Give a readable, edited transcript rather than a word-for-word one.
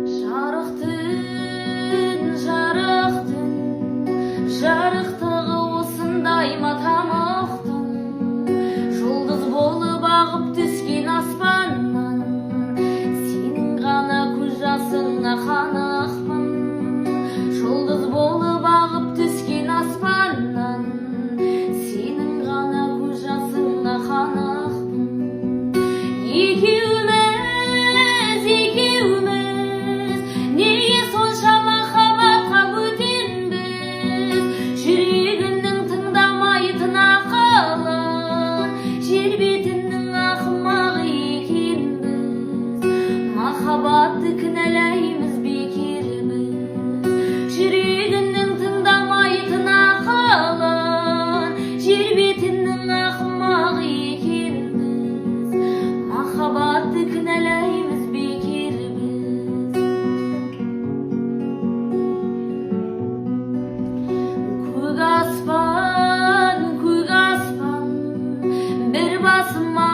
Жарықтың, жарықтығы осындай ма тамақтың, жұлдыз болып ағып түскен аспаннан, сенің ғана көз жасыңа қанықпын. Жұлдыз болып ағып түскен аспаннан, сенің ғана көз жасыңа қанықпын. Екеуміз, неге сонша махаббатқа бөтенбіз? Жүрегімнің тыңдамайтын ақылын, жер бетінің ақымағы екенбіз. Махаббатты кінәлаймыз бекербіз. Жүрегімнің тыңдамайтын ақылын, жер бетінің ақымағы екенбіз. Махаббатты кінәлаймыз бекербіз. Көк аспан, бір басыма